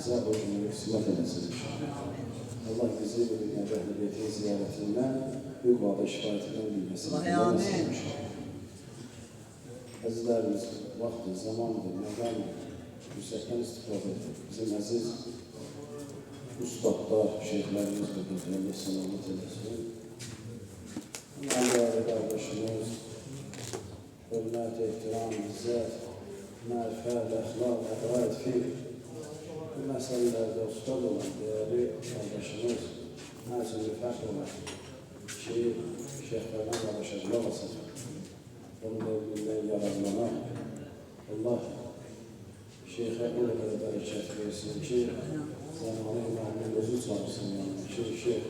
bizə o günü qismət edəsin inşallah. Allah bizi bu dünyada əhl-i ziyarətindən, yuqada şifayətindən bilməsin inşallah. Əzizlərimiz, vaxtdır, zamandır, məqamdır, fürsətdən istifadə edir. Bizim əziz ustadlar, şeyhlərimiz budur, Allah salamat edəsin. Məndə qardaşımız, hörmət, ehtiram, izzət, mərifət, əxlaq, əqaid, fiqh, bu məsələlərdə ustad olan değerli kardeşimiz Nazım-ı Fəxr olan ki, şeyhlərdən qardaşacılar olsun. Onun evlindən yararlanan Allah şeyhə o qədər bərəkət versin ki, zamanı imamın özü çağırsın yanına ki, şeyh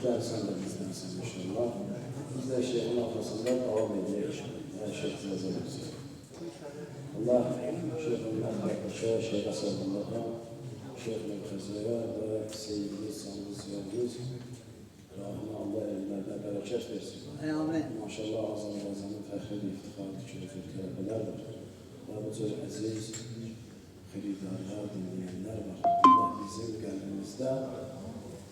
gəlsən də bizdənsən inşallah. Biz də şeyhin arkasında davam edək, hər şeyh cəzə versin. Allah şeyhin qardaşa, şeyh Əsədullaha, şeyh Mərxəzəyə və seyyidimiz, sanımız, ziyarımız Rahman Allah ellərdə bərəkət versin. Maşallah Azərbaycanın fəxri, iftixarlı ki, özür tələbələr var. Və bu cür əziz, xiridarlar, dinləyənlər var. Allah bizim qəlbimizdə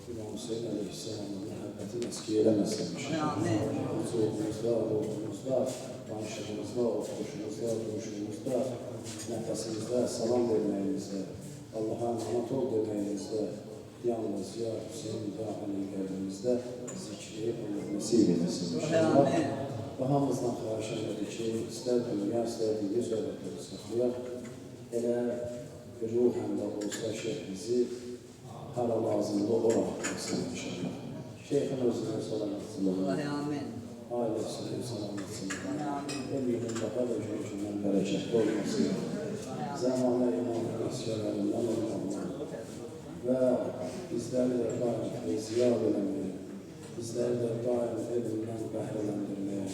İmam Hüseyin Əleyhisselamın məhəbbəti məski eləməsin. Hücumumuzda, ruhumuzda, danışığımızda, oxuşumuzda, duruşumuzda, nəfəsimizdə, salam verməyimizdə, Allah'a emanet ol deməyimizdə, yalnız ya Hüseyin, ya Ali'nin qəlbimizdə zikri Allah nəsib edəsin inşallah. Və hamımızdan xahiş elədi ki, istər dünya, istər dini söhbətləri saxlayaq, elə ruhən də olsa şeyh bizi hara lazımda olaraq qalsın inşallah. Şeyhin özünün salamatçılığı, ailəsinin salamatçılığı, ömrünün daha da görüşündən bərəkətli olması, zamanı imanın əsgərlərindən olmalı və bizləri də daim ziyad eləməyə, bizləri də daim elmdən bəhrələndirməyə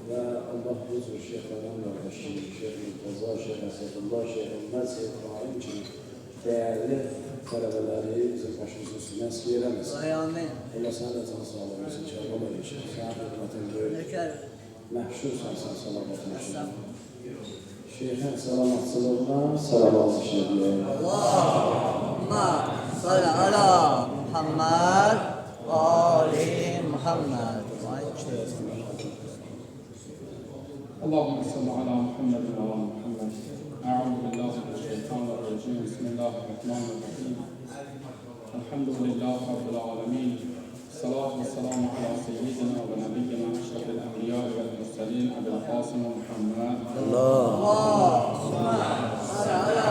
və Allah bu cür şeyhlərdən qardaşı, Şeyh Mürtəza, Şeyh Əsədullah, Şeyh Əlməz, Şeyh İbrahim kimi dəyərli tələbələri bizim başımızın üstündən əski eləməsin. Allah sənə də can sağlam olsun, kərvam edəcək, sənə hürmətin böyük, məhşur sənsən salamatın üçün. Şeyhin salamatçılığına salamat işləyək. Allahümme salli ala Muhammed ve ali Muhammed. اللهم صل على محمد وعلى محمد. أعوذ بالله من الشيطان الرجيم. بسم الله الرحمن الرحيم. الحمد لله رب العالمين. الصلاة والسلام على سيدنا ونبينا أشرف الأنبياء والمرسلين أبي القاسم محمد. اللهم صل على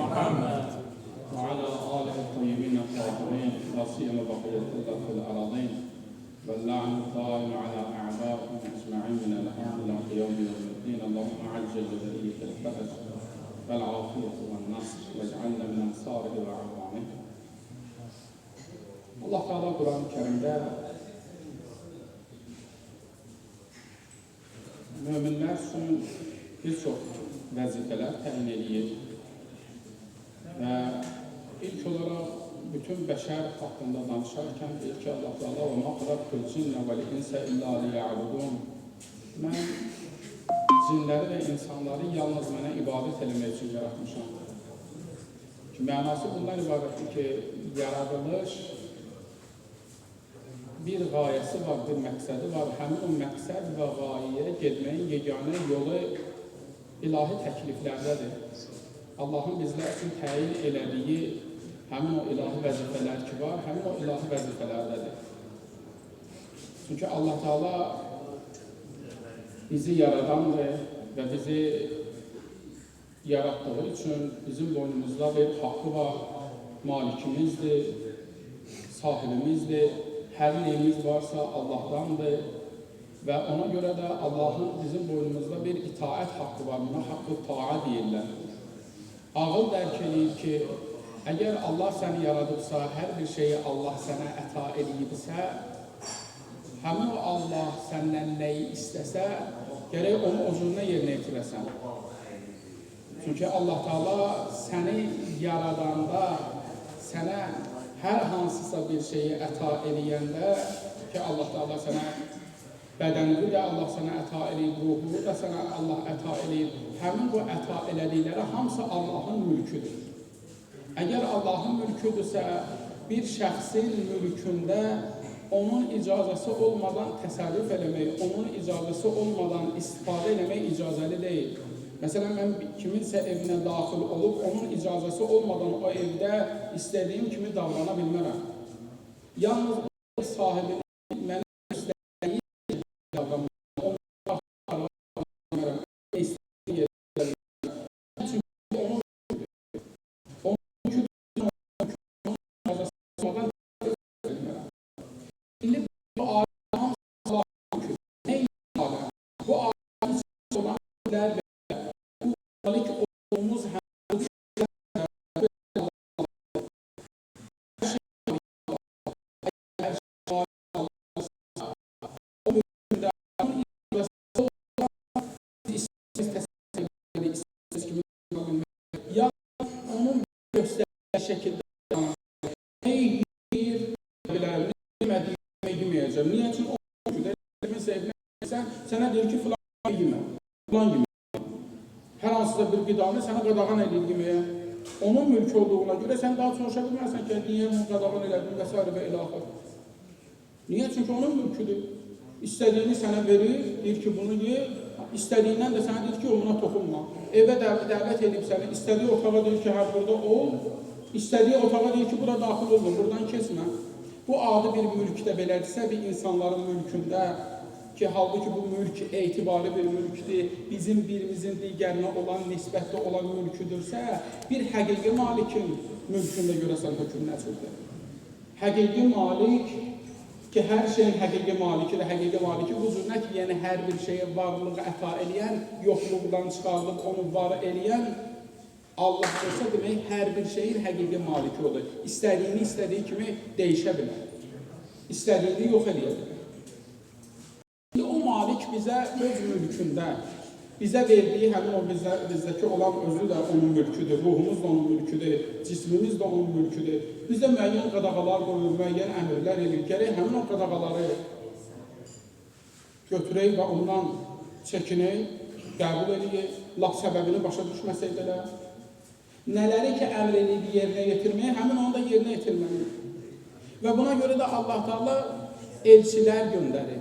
محمد وعلى آله الطيبين الطاهرين لا سيما بقية الله في الأراضين. واللعن الدائم على أعدائهم أجمعين من الحمد لله يوم الدين. اللهم عجل بذرية الفرج والعافية والنصر واجعلنا من أنصاره وأعوانه. Allah Teala Kur'an-ı Kerim'de müminler için birçok vazifeler təyin edir ve ilk olarak bütün bəşər haqqında danışarkən deyir ki, Allah Teala və mə xalaqtul cinnə vəl insə illə liya'budun. Mən cinləri və insanları yalnız mənə ibadət eləmək üçün yaratmışam. Mənası bundan ibarətdir ki, yaradılış bir qayəsi var, bir məqsədi var. Həmin o məqsəd və qayiyə getməyin yeganə yolu ilahi təkliflərdədir. Allahın bizlər üçün təyin elədiyi həmin o ilahi vəzifələr ki var, həmin o ilahi vəzifələrdədir. Çünki Allah Teala bizi yaradandır və bizi yarattığı üçün bizim boynumuzda bir haqqı var, malikimizdir, sahibimizdir, hər neyimiz varsa Allah'tandır və ona görə də Allahın bizim boynumuzda bir itaət haqqı var, buna haqqı ta'a deyirlər. Ağıl dərk edir ki, əgər Allah səni yaradıbsa, hər bir şeyi Allah sənə əta edibsə, həmin o Allah səndən nəyi istəsə, gərək onu o cürünə yerinə yetirəsən. Çünki Allah Teala səni yaradanda, sənə hər hansısa bir şeyi əta edəndə ki, Allah Teala sənə bədənini də Allah sənə əta edib, ruhunu da sənə Allah əta edib, həmin bu əta elədikləri hamısı Allahın mülküdür. Əgər Allahın mülküdürsə, bir şəxsin mülkündə onun icazəsi olmadan təsərrüf eləmək, onun icazəsi olmadan istifadə eləmək icazəli deyil. Məsələn, mən kiminsə evinə daxil olub, onun icazəsi olmadan o evdə istədiyim kimi davrana bilmərəm. Yalnız o sahibinin mənə istədiyi davranmaq, onun istədiyi çünki onun İndi bu Allahın mülküdür. Ne ifade? Bu Allah'ın olan şeyler ve bu malik olduğumuz her ya onun gösterdiği şekilde ne yiyir bilmediğim yemeyeceğim. Niye? Çünkü o mülküde sevmezsen sana diyor ki falan yeme. Falan yeme. Her hansısa bir gıdanı sana qadağan edir yemeye. Onun mülkü olduğuna göre sen daha soruşa bilmezsen ki niye bunu qadağan elədin vesaire ve ilahe. Niye? Çünkü onun mülküdür. İstediğini sana verir, deyir ki bunu ye. İstediğinden de sana deyir ki ona toxunma. Eve dəvət edib səni, istediği otağa deyir ki hə burada ol. İstediği otağa deyir ki bura daxil olma, buradan kesmə. Bu adi bir mülkdə belədirsə, bir insanların mülkündə ki, halbuki bu mülk etibarı bir mülkdür, bizim birimizin digərinə olan, nisbətdə olan mülküdürsə, bir həqiqi malikin mülkündə görəsən hökm nəzirdir. Həqiqi malik ki, hər şeyin həqiqi malikidir, həqiqi maliki huzuruna ki, yəni hər bir şeyə varlığı əta eləyən, yoxluqdan çıxardıb onu var eləyən Allah olsa demək, hər bir şeyin həqiqi maliki olur. İstədiyini istədiyi kimi dəyişə bilər. İstədiyini yox eləyə bilər. O malik bizə öz mülkündə, bizə verdiyi həmin o bizdəki olan özü də onun mülküdür, ruhumuz da onun mülküdür, cismimiz də onun mülküdür. Bizdə müəyyən qadağalar qoyur, müəyyən əmrlər edir. Gərək həmin o qadağaları götürək və ondan çəkinək, qəbul edək, laf səbəbini başa düşməsək belə. Nələri ki, əmr edildi yerinə yetirməyə, həmin onu da yerinə yetirməlidir. Və buna görə də Allah Teala elçilər göndərir.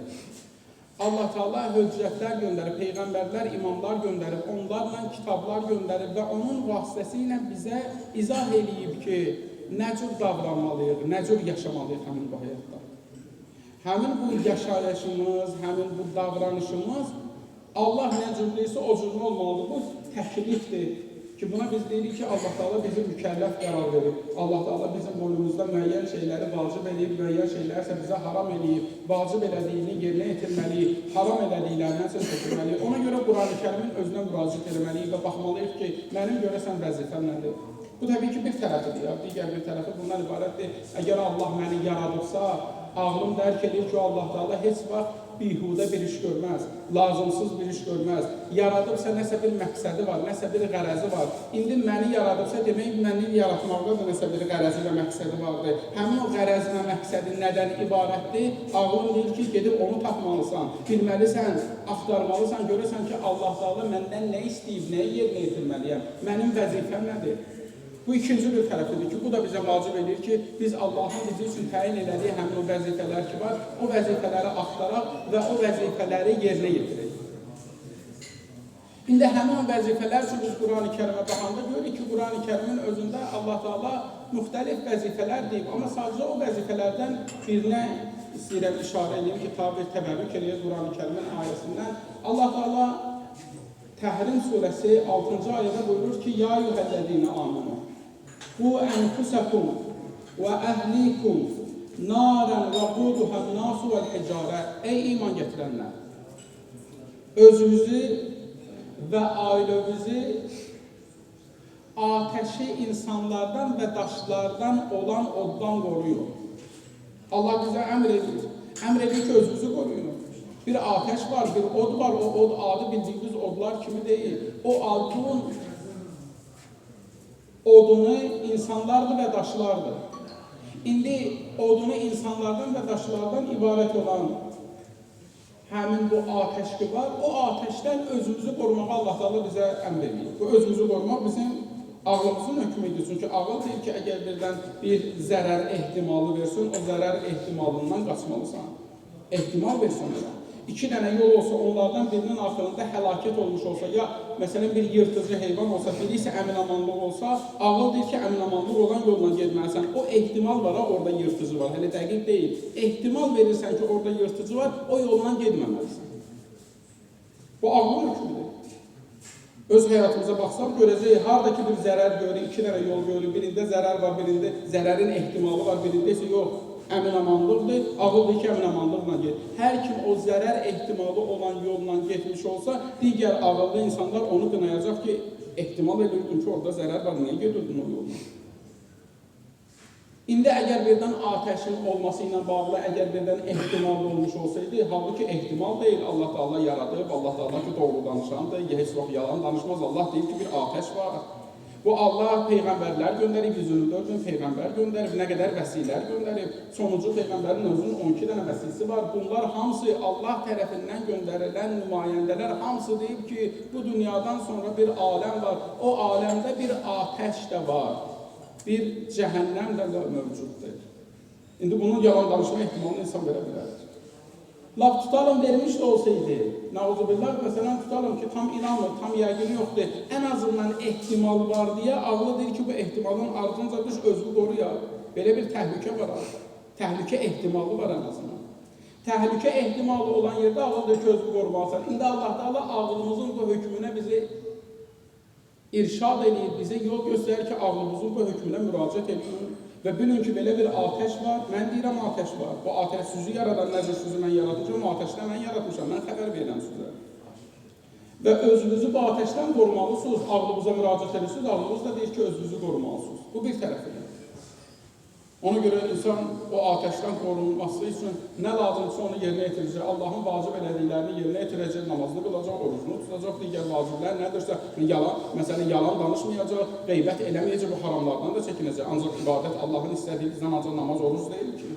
Allah Teala höccətlər göndərib, peyğəmbərlər, imamlar göndərib, onlarla kitablar göndərib və onun vasitəsilə bizə izah eləyib ki, nə cür davranmalıyıq, nə cür yaşamalıyıq həmin bu həyatda. Həmin bu yaşayışımız, həmin bu davranışımız Allah nə cürləyirsə o cürlü olmalıdır. Bu təklifdir ki, buna biz deyirik ki, Allah Teala bizi mükəlləf qərar verir. Allah Teala bizim boynumuzda müəyyən şeyləri vacib edib, müəyyən şeyləri isə bizə haram edib, vacib elədiyini yerinə yetirməliyik, haram elədiklərindən isə sökülməliyik. Ona görə Quran-ı Kərimin özünə müraciət etməliyik və baxmalıyıq ki, mənim görəsən vəzifəm nədir? Bu təbii ki, bir tərəfidir ya, digər bir tərəfi bundan ibarətdir. Əgər Allah məni yaradıbsa, ağlım dərk edir ki, Allah Teala heç vaxt bihudə bir iş görməz, lazımsız bir iş görməz. Yaradıbsa nəsə bir məqsədi var, nəsə bir qərəzi var. İndi məni yaradıbsa demək, məni yaratmaqda da nəsə bir qərəzi və məqsədi vardır. Həmin o qərəzi və məqsədi nədən ibarətdir? Ağlım deyir ki, gedib onu tapmalısan, bilməlisən, axtarmalısan, görürsən ki, Allah Teala məndən nə istəyib, nəyi yerinə yetirməliyəm, mənim vəzifəm nədir? Bu ikinci bir tərəfidir ki, bu da bizə vacib edir ki, biz Allahın bizi üçün təyin elədiyi həmin o vəzifələr ki var, o vəzifələri axtaraq və o vəzifələri yerinə yetirək. İndi həmin o vəzifələr üçün biz Quran-ı Kərimə baxanda görürük ki, Quran-ı Kərimin özündə Allah Teala müxtəlif vəzifələr deyib, amma sadəcə o vəzifələrdən birinə istəyirəm işarə edeyim ki, tabi təbərrük eləyir Quran-ı Kərimin ayəsindən. Allah Teala Təhrim surəsi 6-cı ayədə buyurur ki, Ya yuhəllədiyinə aminu. Bu ənfusakum və əhlikum narən və quduhən nasu vəl hicarə. Ey iman gətirənlər! Özünüzü və ailenizi ateşi insanlardan və daşlardan olan oddan koruyun. Allah bizə əmr edir. Əmr edir ki, özünüzü koruyun. Bir ateş var, bir od var. O od adı bildiğimiz odlar kimi değil. O adın odunu insanlardır və daşlardır. İndi odunu insanlardan və daşlardan ibarət olan həmin bu atəş ki var, o atəşdən özümüzü qorumağa Allah Teala bizə əmr edir. Bu özümüzü qorumaq bizim ağlımızın hökmüdür. Çünki ağıl deyir ki, əgər birdən bir zərər ehtimalı versin, o zərər ehtimalından qaçmalısan. Ehtimal versin. 2 dənə yol olsa, onlardan birinin axırında həlakət olmuş olsa, ya məsələn bir yırtıcı heyvan olsa, biri isə əminamanlıq olsa, ağıl deyir ki, əminamanlıq olan yolla getməlisən. O ehtimal var, orada yırtıcı var, hələ dəqiq deyil. Ehtimal verirsən ki, orada yırtıcı var, o yoldan getməməlisən. Bu ağlın hükmüdür. Öz həyatımıza baxsaq, görəcəyik, haradakı bir zərər görürük, 2 dənə yol görürük, birində zərər var, birində zərərin ehtimalı var, birində isə yox. Əminamanlıqdır, ağıldır ki, əminamanlıqla get. Hər kim o zərər ehtimalı olan yolla getmiş olsa, digər ağıllı insanlar onu qınayacaq ki, ehtimal edirdin ki, orada zərər var, niyə gedirdin o yolla? İndi əgər birdən atəşin olması ilə bağlı, əgər birdən ehtimal olmuş olsaydı, halbuki ehtimal deyil, Allah Teala yaradıb, Allah Teala ki, doğru danışandır, heç vaxt yalan danışmaz, Allah deyir ki, bir atəş var. Bu Allah peyğəmbərlər göndərib, 124 min peyğəmbər göndərib, nə qədər vəsilər göndərib. Sonuncu peyğəmbərin özünün 12 dənə vəsisi var. Bunlar hamısı Allah tərəfindən göndərilən nümayəndələr. Hamısı deyib ki, bu dünyadan sonra bir aləm var. O aləmdə bir atəş də var. Bir cəhənnəm də mövcuddur. İndi bunun yalan danışma ehtimalını insan verə bilər. Laf tutalım vermiş də olsaydı, nauzubillah, məsələn tutalım ki, tam inanmır, tam yəqini yoxdur, ən azından ehtimal var deyə, ağlı deyir ki, bu ehtimalın ardınca düş, özünü qoruyar. Belə bir təhlükə var arada. Təhlükə ehtimalı var ən azından. Təhlükə ehtimalı olan yerdə ağlı deyir ki, özünü qorumalısan. İndi Allah Teala ağlımızın bu hökmünə bizi irşad edir, bizə yol göstərir ki, ağlımızın bu hökmünə müraciət edir. Və bilin ki, belə bir atəş var, mən deyirəm atəş var. Bu atəş süzü yaradan necə süzü mən yaratmışam, o atəşdən mən yaratmışam, mən xəbər verirəm sizə. Və özünüzü bu atəşdən qorumalısınız, ağlınıza müraciət edirsiniz, ağlınız da deyir ki, özünüzü qorumalısınız. Bu bir tərəfidir. Ona görə insan o atəşdən qorunması üçün nə lazımdırsa onu yerinə yetirəcək, Allahın vacib elədiklərini yerinə yetirəcək, namazını qılacaq, orucunu tutacaq, digər vaciblər nədirsə, məsələn, yalan danışmayacaq, qeybət eləməyəcək, bu haramlardan da çəkinəcək. Ancaq ibadət Allahın istədiyi bizdən ancaq namaz, oruc deyil ki.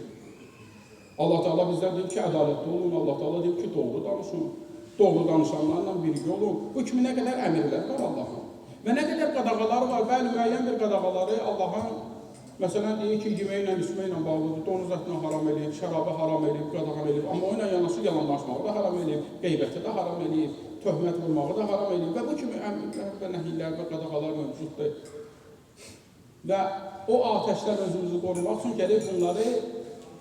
Allah Teala bizdən deyir ki, ədalətli olun, Allah Teala deyir ki, doğru danışın, doğru danışanlarla birgə olun. Bu kimi nə qədər əmirlər var Allahın. Və nə qədər qadağaları var, bəli, müəyyən bir qadağaları Allahın məsələn, deyir ki, yeməklə, içməklə bağlıdır, donuz ətinə haram eləyib, şərabı haram eləyib, qadağan eləyib, amma o ilə yanaşı yalan danışmağı da haram eləyib, qeybəti də haram eləyib, töhmət vurmağı da haram eləyib və bu kimi əmrlər və nəhiylər və qadağalar mövcuddur. Və o atəşdən özümüzü qorumaq üçün gəlib bunları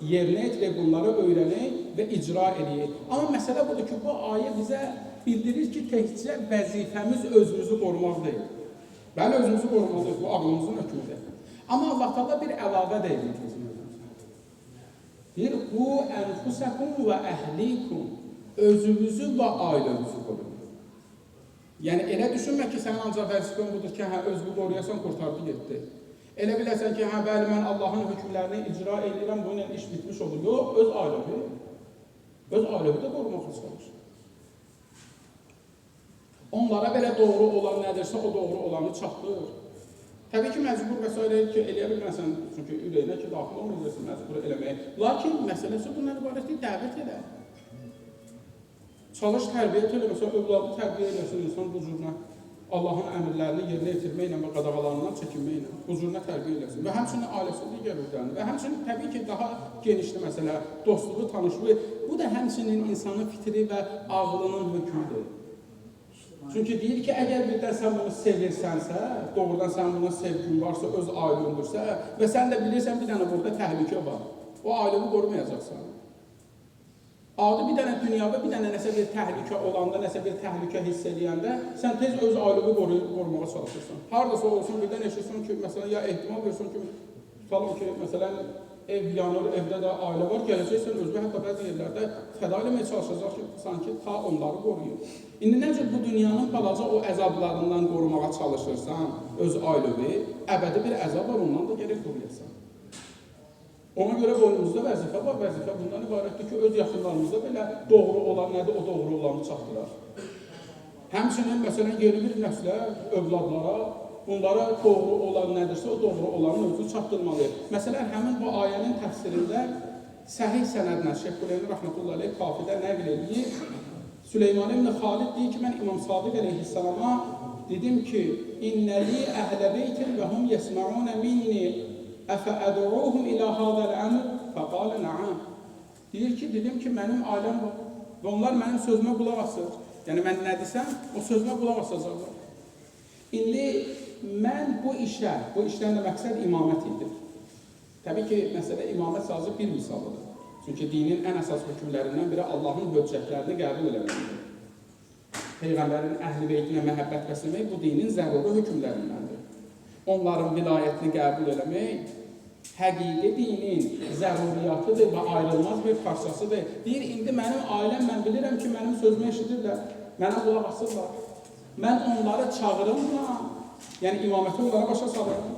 yerinə etirək, bunları öyrənək və icra edək. Amma məsələ budur ki, bu ayə bizə bildirir ki, təkcə vəzifəmiz özümüzü qorumaq deyil. Bəli, özümüzü qorumalıyıq, bu ağlımızın hökmüdür. Amma Allah Teala bir əlavə deyir bizim özümüzə. Deyir, bu ənfusəkum və əhlikum, özünüzü və ailənizi qoruyun. Yəni, elə düşünmə ki, sənin ancaq vəzifən budur ki, özünü qoruyasan, qurtardı getdi. Elə biləsən ki, bəli, mən Allahın hökmlərini icra edirəm, bununla iş bitmiş olur. Yox, öz ailəvi də qorumaq çalışır. Onlara belə doğru olan nədirsə, o doğru olanı çatdır. Təbii ki, məcbur məsələ ki, eləyə bilməsən, çünki ürəyinə ki, daxil olmayacaqsın məcbur eləməyə. Lakin məsələsi bundan ibarətdir, dəvət elə. Çalış, tərbiyyət elə, məsələn, övladı tərbiyə eləsin insan bu cürünə. Allahın əmrlərini yerinə yetirməklə və qadağalarından çəkinməklə bu cürünə tərbiyə eləsin. Və həmçinin ailəsi digər öhdəni. Və həmçinin təbii ki, daha genişli məsələ, dostluğu, tanışlığı. Bu da həmçinin insanın fitri və ağlının hökmüdür. Çünki deyir ki, əgər birdən sən bunu sevirsənsə, doğrudan sən buna sevgin varsa, öz ailindürsə və sən də bilirsən bir dənə burada təhlükə var. O ailəvi qorumayacaqsan. Adi bir dənə dünyada bir dənə nəsə bir təhlükə olanda, nəsə bir təhlükə hiss edəndə sən tez öz ailəvi qorumağa çalışırsan. Haradasa olsun, birdən eşitsin ki, məsələn, ya ehtimal versin ki, tutalım ki, məsələn, ev yanır, evdə də ailə var, gələcəksən özü hətta bəzi yerlərdə fəda eləməyə çalışacaq ki, sanki ta onları qoruyur. İndi necə bu dünyanın balaca o əzablarından qorumağa çalışırsan, öz ailəvi, əbədi bir əzab var, ondan da gərək qoruyasan. Ona görə boynumuzda vəzifə var, vəzifə bundan ibarətdir ki, öz yaxınlarımızda belə doğru olan nədir, o doğru olanı çatdırar. Həmçinin, məsələn, yeni bir nəslə, övladlara, bunlara doğru olan nədirsə, o doğru olanın özü çatdırmalıyıq. Məsələn, həmin bu ayənin təfsirində səhih sənədlə Şeyx Quleyni rəhmətullahi aleyh kafidə nəql edir. Süleyman ibn Xalid deyir ki, mən İmam Sadiq əleyhissalama dedim ki, İnnəli əhlə beytin və hum yesma'unə minni əfəədruhum ilə hadəl əmr fəqalə nə'am. Deyir ki, dedim ki, mənim ailəm var və onlar mənim sözümə qulaq asır. Yəni, mən nə desəm, o sözümə qulaq asacaqlar. İndi mən bu işdən də məqsəd imamət idi. Təbii ki, məsələ imamət sazı bir misalıdır. Çünki dinin ən əsas hükümlərindən biri Allahın höccətlərini qəbul eləməkdir. Peyğəmbərin əhl-i beytinə məhəbbət bəsləmək bu dinin zəruri hükümlərindəndir. Onların vilayətini qəbul eləmək həqiqi dinin zəruriyatıdır və ayrılmaz bir parçasıdır. Deyir, indi mənim ailəm, mən bilirəm ki, mənim sözümü eşidirlər, mənə qulaq asırlar. Mən onları çağırımla, yəni imaməti onlara başa salıram.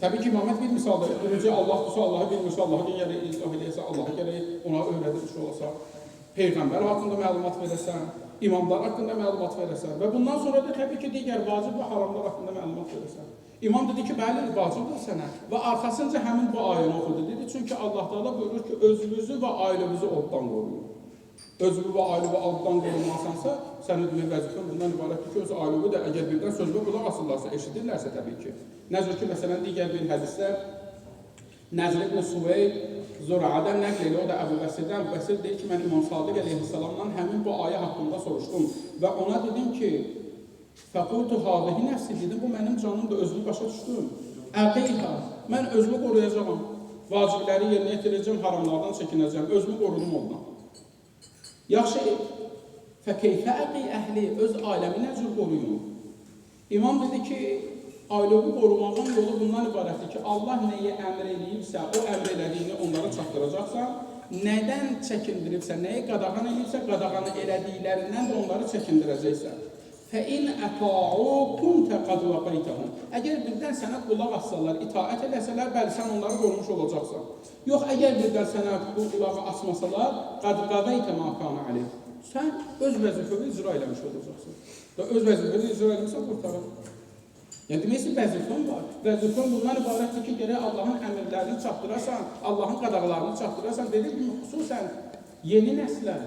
Təbii ki, imamət bir misaldır. Birinci Allahdırsa, Allahı bilmirsə, Allahı gərək izah eləyəsə, Allahı gərək ona öyrədilmiş olasa, Peyğəmbər haqqında məlumat verəsən, imamlar haqqında məlumat verəsən və bundan sonra da təbii ki, digər vacib və haramlar haqqında məlumat verəsən. İmam dedi ki, bəli, vacibdir sənə və arxasınca həmin bu ayını oxudu. Dedi, çünki Allah Teala buyurur ki, özünüzü və ailənizi oddan qoruyun. Özünü və ailəvi oddan qorunmasansa, sənin demək vəzifən bundan ibarətdir ki, öz ailəvi də əgər birdən sözünə qulaq asırlarsa, eşidirlərsə təbii ki. Nəzir ki, məsələn, digər bir hədisdə Nəzr ibn Suveyd Zura'dan nəql elə, o da Əbu Bəsirdən. Bəsir deyir ki, mən İmam Sadiq əleyhissalamdan həmin bu ayə haqqında soruşdum və ona dedim ki, fəqultu hadihi nəfsi, dedim, bu mənim canımdır, özümü başa düşdüm. Əqeyhə, mən özümü qoruyacağım, vacibləri yerinə yetirəcəm, haramlardan çəkinəcəm, özümü qorudum ondan. Yaxşı, fəkeyfə əqi əhli, öz ailəmi nə cür qoruyun? İmam dedi ki, ailəvi qorumağın yolu bundan ibarətdir ki, Allah nəyi əmr eləyibsə, o əmr elədiyini onlara çatdıracaqsan, nədən çəkindiribsə, nəyi qadağan eləyibsə, qadağanı elədiklərindən də onları çəkindirəcəksən. فَإِنْ أَطَاعُوكُمْ تَقَدْ وَقَيْتَهُمْ Əgər birdən sənə qulaq assalar, itaət eləsələr, bəli, sən onları qorumuş olacaqsan. Yox, əgər birdən sənə bu qulağı asmasalar, قَدْ قَضَيْتَ مَا كَانَ عَلَيْهِ Sən öz vəzifəni icra eləmiş olacaqsan. Və öz vəzifəni icra eləmişsən, qurtarar. Yəni, deməksə, vəzifən var. Vəzifən bundan ibarətdir ki, gərək Allahın əmrlərini çatdırasan, Allahın qadağalarını çatdırasan. Dedim ki, xüsusən yeni nəslə,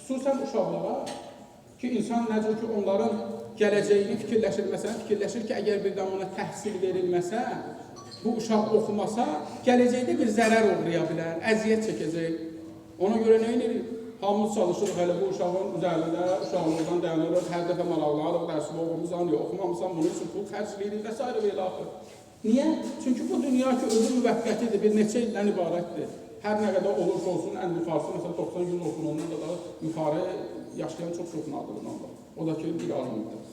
xüsusən uşaqlara, ki, insan necə ki, onların gələcəyini fikirləşir. Məsələn, fikirləşir ki, əgər birdən ona təhsil verilməsə, bu uşaq oxumasa, gələcəkdə bir zərər uğraya bilər, əziyyət çəkəcək. Ona görə nə edirik? Hamımız çalışırıq, hələ bu uşağın üzərində, uşaqlardan dayanırıq, hər dəfə maraqlanırıq, dərsi oxumuzdan, oxumamızdan, bunun üçün pul xərcləyirik və s. və ilaxır. Niyə? Çünki bu dünya ki, özü müvəqqətidir, bir neçə ildən ibarətdir. Hər nə qədər olursa olsun, ən yuxarısı, məsələn, 90 gün olsun, ondan da yuxarı yaşlayan çox nadir ondan. O da ki, bir az müddət.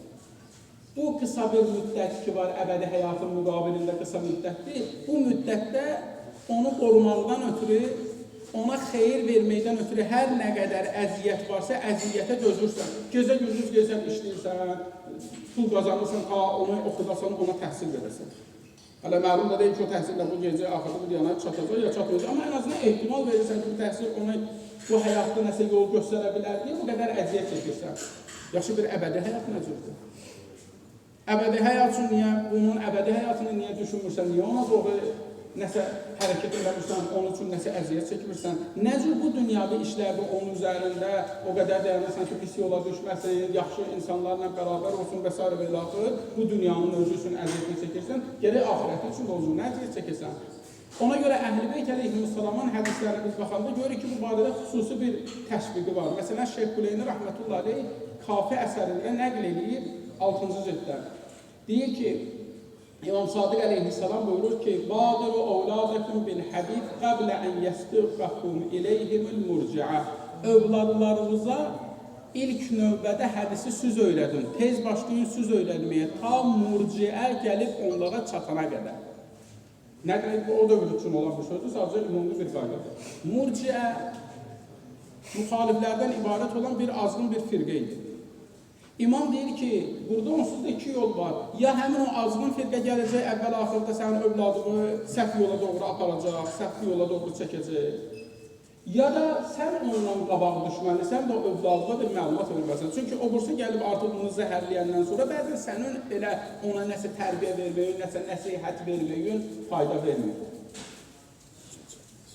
Bu qısa bir müddət ki var, əbədi həyatın müqabilində qısa müddətdir. Bu müddətdə onu qorumaqdan ötürü, ona xeyir verməkdən ötürü hər nə qədər əziyyət varsa, əziyyətə dözürsən. Gecə-gündüz gəlsən, işləyirsən, pul qazanırsan, onu oxudasan, ona təhsil verəsən. Hələ məlum da deyil ki, o təhsillə bu gecə axırda bir yana çatacaq ya çatmayacaq. Amma ən azından ehtimal verirsən ki, bu təhsil ona bu həyatda nəsə yol göstərə bilər deyə bu qədər əziyyət çəkirsən. Yaxşı bir əbədi həyat necədir? Əbədi həyat üçün niyə, bunun əbədi həyatını niyə düşünmürsən, niyə ona doğru nəsə hərəkət eləmirsən, onun üçün nəsə əziyyət çəkmirsən? Necə bu dünyavi işlərdə onun üzərində o qədər dayanırsan ki, pis yola düşməsin, yaxşı insanlarla bərabər olsun və s. və ilaxır, bu dünyanın özü üçün əziyyətini çəkirsən, gərək axirəti üçün olsun, nə əziyyət çəkirsən? Ona görə Əhl-i Beyt əleyhissalamın hədislərinə biz baxanda görürük ki, bu barədə xüsusi bir təşviqi var. Məsələn, Şeyx Quleyni rəhmətullahi aleyh Kafi əsərində nəql eləyir 6-cı cilddə. Deyir ki, İmam Sadiq əleyhissalam buyurur ki, "Badiru awladakum bil hadith qabla an yasbiqakum ilayhimul murci'a." Övladlarınıza ilk növbədə hədisi süz öyrədin. Tez başlayın süz öyrətməyə, ta murciə gəlib onlara çatana qədər. Nə qədər bu, o dövr üçün olan bir sözdür, sadəcə ümumi bir qaydadır. Murciə müxaliflərdən ibarət olan bir azğın bir firqə idi. İmam deyir ki, burada onsuz da iki yol var. Ya həmin o azğın firqə gələcək, əvvəl-axırda sənin övladını səhv yola doğru aparacaq, səhv yola doğru çəkəcək. Ya da sən ondan qabaq düşməlisən də o övladına bir məlumat verməlisən. Çünki o bursa gəlib artıq bunu zəhərləyəndən sonra bəzən sənin elə ona nəsə tərbiyə verməyin, nəsə nəsihət verməyin fayda vermir.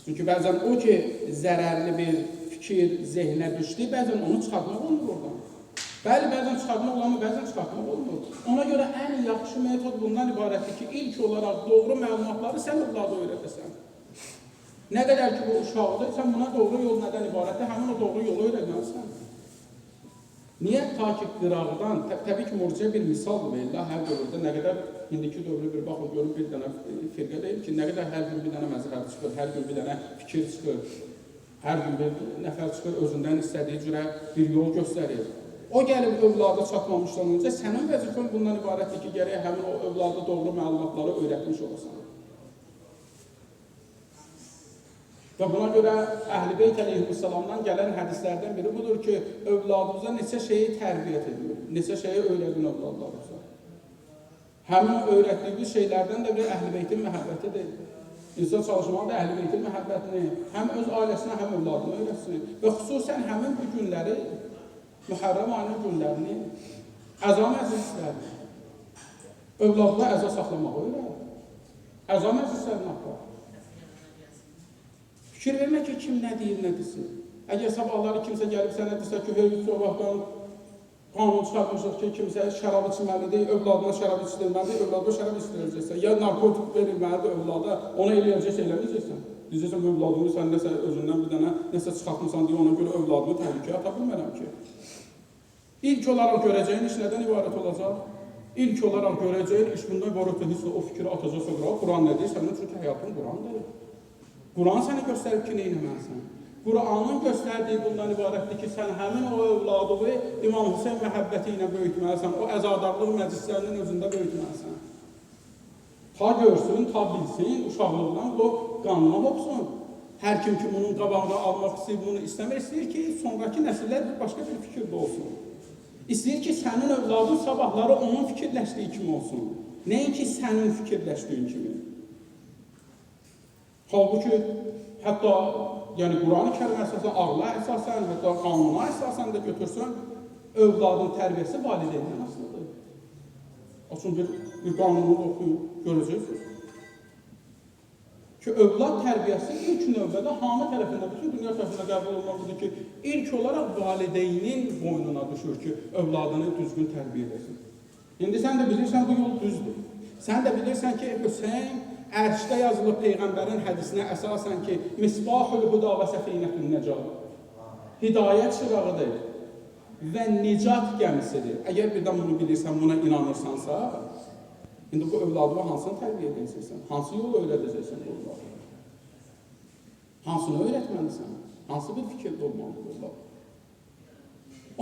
Çünki bəzən o ki, zərərli bir fikir zehnə düşdü, bəzən onu çıxartmaq olmur oradan. Bəli, bəzən çıxartmaq olmur, bəzən çıxartmaq olmur. Ona görə ən yaxşı metod bundan ibarətdir ki, ilk olaraq doğru məlumatları sən övlada öyrədəsən. Nə qədər ki, bu uşaqdır, sən buna doğru yol nədən ibarətdir, həmin o doğru yolu öyrədməlisən. Niyə? Ta ki, qıraqdan, təbii ki, murciə bir misaldır verirlər, hər dövrdə nə qədər, indiki dövrü bir baxın, görün bir dənə firqə deyil ki, nə qədər hər gün bir dənə məzhəb çıxır, hər gün bir dənə fikir çıxır, hər gün bir nəfər çıxır, özündən istədiyi cürə bir yol göstərir. O gəlib övlada çatmamışdan öncə, sənin vəzifən bundan ibarətdir ki, gərək həmin o övlada doğru məlumatları öyrətmiş olasan. Və buna görə Əhl-i Beyt əleyhissalamdan gələn hədislərdən biri budur ki, övladımıza neçə şeyi tərbiyyət ediyor, neçə şeyi öyrədin övladlarımıza. Həmin öyrətdiyimiz şeylərdən də bir Əhl-i Beytin məhəbbətidir. İnsan çalışmalı da Əhl-i Beytin məhəbbətini həm öz ailəsinə, həm övladına öyrətsin. Və xüsusən həmin bu günləri, Mühərrəm ayının günlərini, əza məclislərini, övladına əza saxlamağı öyrət. Əza məclislərini apar. Fikir vermə ki, kim nə deyir, nə desin. Əgər sabahları kimsə gəlib sənə desə ki, heyv sabahdan qanun çıxartmışıq ki, kimsə şərab içməlidir, övladına şərab içdirməlidir, övladına şərab içdirəcəksən. Ya narkotik verilməlidir övlada, ona eləyəcək eləməyəcəksən. Deyəcəksən, övladını sən nəsə özündən bir dənə nəsə çıxartmışsan deyə ona görə övladını təhlükəyə ata bilmərəm ki. İlk olaraq görəcəyin iş nədən ibarət olacaq? İlk olaraq görəcəyin iş bundan ibarət edilsə, o fikri atacaqsa qırağa, Quran nə deyir? Sənin çünki həyatın Qurandır. Quran səni göstərib ki, neynəməlisən? Quranın göstərdiyi bundan ibarətdir ki, sən həmin o övladığı İmam Hüseyin məhəbbəti ilə böyütməlisən, o əzadarlıq məclislərinin özündə böyütməlisən. Ta görsün, ta bilsin, uşaqlıqdan o qanına hopsun. Hər kim ki, bunun qabağını almaq istəyir, bunu istəmir, istəyir ki, sonraki nəsillər başqa bir fikirdə olsun. İstəyir ki, sənin övladın sabahları onun fikirləşdiyi kimi olsun. Nəinki sənin fikirləşdiyin kimi. Halbuki, hətta yəni Quran-ı Kərim əsasən, ağla əsasən, hətta qanuna əsasən də götürsən, övladın tərbiyəsi valideyndən asılıdır. Açın bir qanunu oxuyun, görəcəksiniz. Ki, övlad tərbiyəsi ilk növbədə hamı tərəfindən, bütün dünya tərəfindən qəbul olmalıdır ki, ilk olaraq valideynin boynuna düşür ki, övladını düzgün tərbiyə edesin. İndi sən də bilirsən, bu yol düzdür. Sən də bilirsən ki, Hüseyin, Ərşdə yazılıb Peyğəmbərin hədisinə əsasən ki, Misbahül Huda və Səfinətün Nəcat. Hidayət çırağıdır və nicat gəmisidir. Əgər birdən bunu bilirsən, buna inanırsansa, indi bu övladına hansını tərbiyə edəcəksən? Hansı yolu öyrədəcəksən bu övladına? Hansını öyrətməlisən? Hansı bir fikirdə olmalıdır övlad?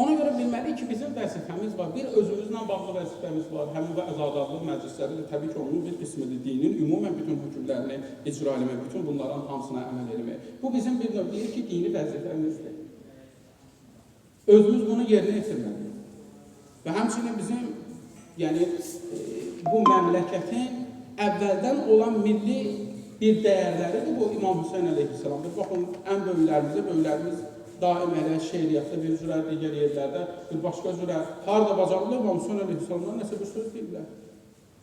Ona görə bilməliyik ki, bizim vəzifəmiz var, bir özümüzlə bağlı vəzifəmiz var, həmin və əzadarlıq məclisləri də təbii ki, onun bir qismidir, dinin ümumən bütün hökmlərini icra eləmək, bütün bunların hamısına əməl eləmək. Bu bizim bir növ deyir ki, dini vəzifəmizdir. Özümüz bunu yerinə yetirməliyik. Və həmçinin bizim, yəni, bu məmləkətin əvvəldən olan milli bir dəyərləridir, bu İmam Hüseyin əleyhissalamdır. Baxın, ən böyüklərimiz daim elə şeiriyyatda bir cürə, digər yerlərdə bir başqa cürə, harada bacarılır, İmam Hüseyin əleyhissalamdan nəsə bir söz deyirlər.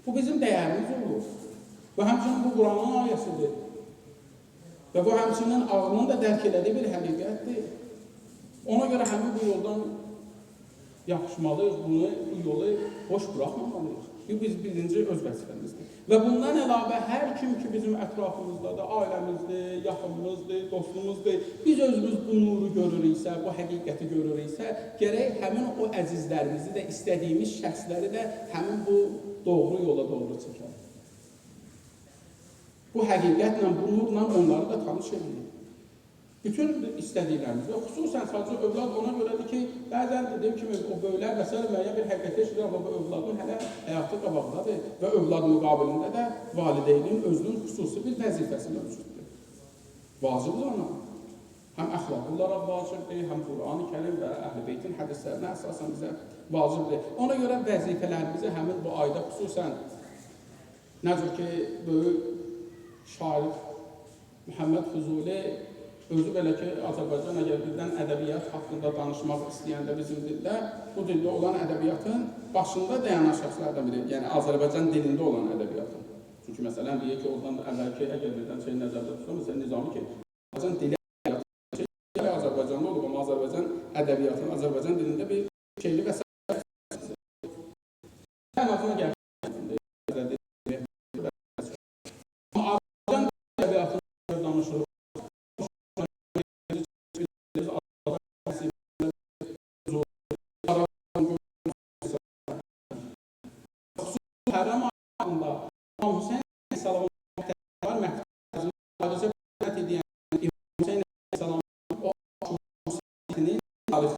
Bu bizim dəyərimiz olur. Və həmçinin bu Quranın ayəsidir. Və bu həmçinin ağlının da dərk elədiyi bir həqiqətdir. Ona görə həmin bu yoldan yapışmalıyıq, bu yolu boş buraxmamalıyıq. Biz birinci öz vəzifəmizdir. Və bundan əlavə hər kim ki bizim ətrafımızdadır, ailəmizdir, yaxınımızdır, dostumuzdur, biz özümüz bu nuru görürüksə, bu həqiqəti görürüksə, gərək həmin o əzizlərimizi də, istədiyimiz şəxsləri də həmin bu doğru yola doğru çəkək. Bu həqiqətlə, bu nurla onları da tanış edilir. Bütün istədiklərimiz və xüsusən sadəcə övlad ona görədir ki, bəzən dediyim kimi o böyüklər və s. müəyyən bir həqiqətə işləyir, amma bu övladın hələ həyatı qabaqdadır və övlad müqabilində də valideynin özünün xüsusi bir vəzifəsi mövcuddur. Vacibdir ona. Həm əxlaq olaraq vacibdir, həm Quran-ı Kərim və Əhl-i Beytin hədislərinə əsasən bizə vacibdir. Ona görə vəzifələrimizi həmin bu ayda xüsusən necə ki, böyük şair Muhammed Füzuli özü belə ki, Azərbaycan əgər birdən ədəbiyyat haqqında danışmaq istəyəndə bizim dildə, bu dildə olan ədəbiyyatın başında dayanan şəxslərdən biri, yəni Azərbaycan dilində olan ədəbiyyatın. Çünki məsələn, deyək ki, oradan əvvəlki əgər birdən nəzərdə tutur, məsələn, Nizami ki, Azərbaycan dili Azərbaycanda olub, amma Azərbaycan ədəbiyyatının Azərbaycan dilində bir şeyli və ən azına gəlsin. Azərbaycan ədəbiyyatını danışırıq. Hərəm ayında Hüseyn Salamın var, məktəbinin hadisi bəhət edən Hüseyn Salamın o şübhəsinin tarixi.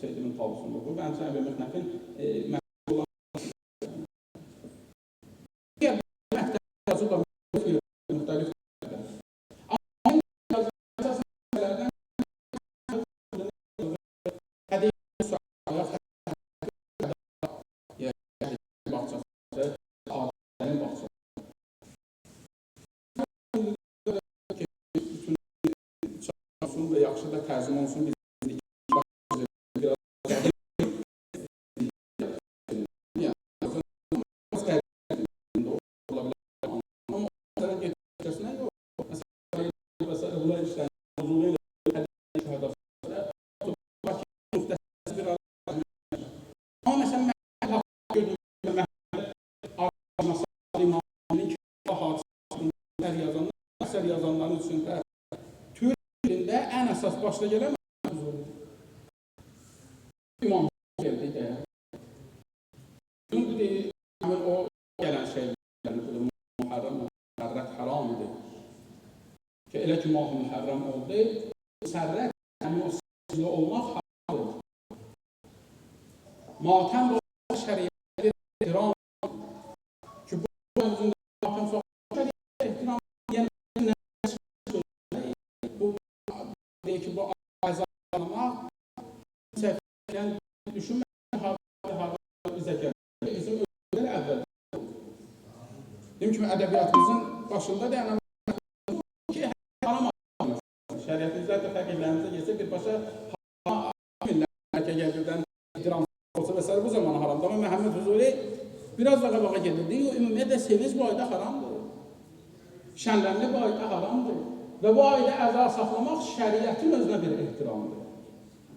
Sevdiğimin tavsiyonu bu. Ben sana bir məktəbin məktəbi olan məktəbi yazılı müxtəlif ve yaxşı da tərcümə olsun. Yazanların içində Türk dilində ən əsas başda gələn İmam geldi de. Çünkü o gelen şeyler Muharrem haram idi. Ki elə ki Muharrem oldu, sərrət o sizli olmaq haramdır. Matəm bu şəriyyəti ehtiram ki bu özündə matəm soxan ehtiram ki bu azalmaq səfiyən düşünmək bizə gəlir. Bizim özləri əvvəl. Deyim kimi ədəbiyyatımızın başında dayanan ki, haram alınır. Şəriyyətimizdə də fəqirlərimizə gəlsə birbaşa haram millətə gəlirdən ihtiram olsa və s. bu zaman haramdır. Amma Məhəmməd Huzuri biraz da qabağa gedirdi. Ümumiyyətlə sevinç bu ayda haramdır. Şənlənmə bu ayda haramdır. Və bu ayda əza saxlamaq şəriyyətin özünə bir ehtiramdır.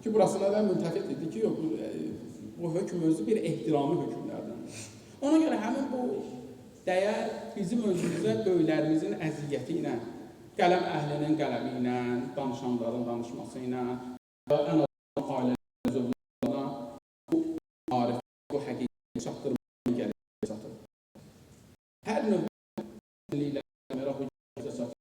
Ki, burasına da mültəfit dedi ki, yox, bu hökm özü bir ehtirami hökmlərdən. Ona görə həmin bu dəyər bizim özümüzə böyüklərimizin əziyyəti ilə, qələm əhlinin qələmi ilə, danışanların danışması ilə, və ən azından ailənin zövqlərına bu marif, bu həqiqi çatdırmaya gəlib çatır. Hər növ ilə məraq çatır.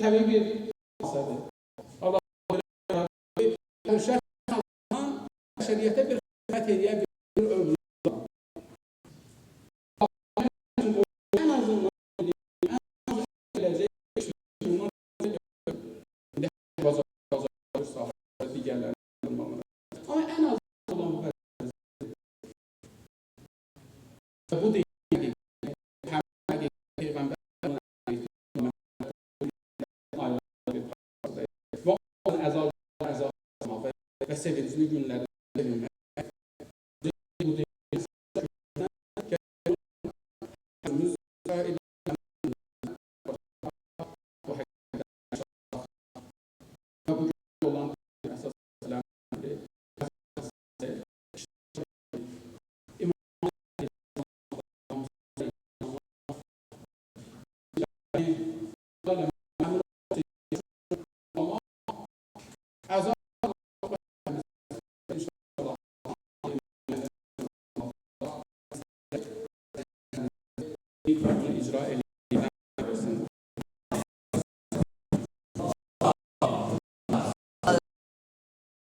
Tabii bir Allah bir şəriyyətə bir xidmət edən bir övlad. En azından digərləri ama en az olan bu değil. Ve sevincli günlerde bilmek. icra edir.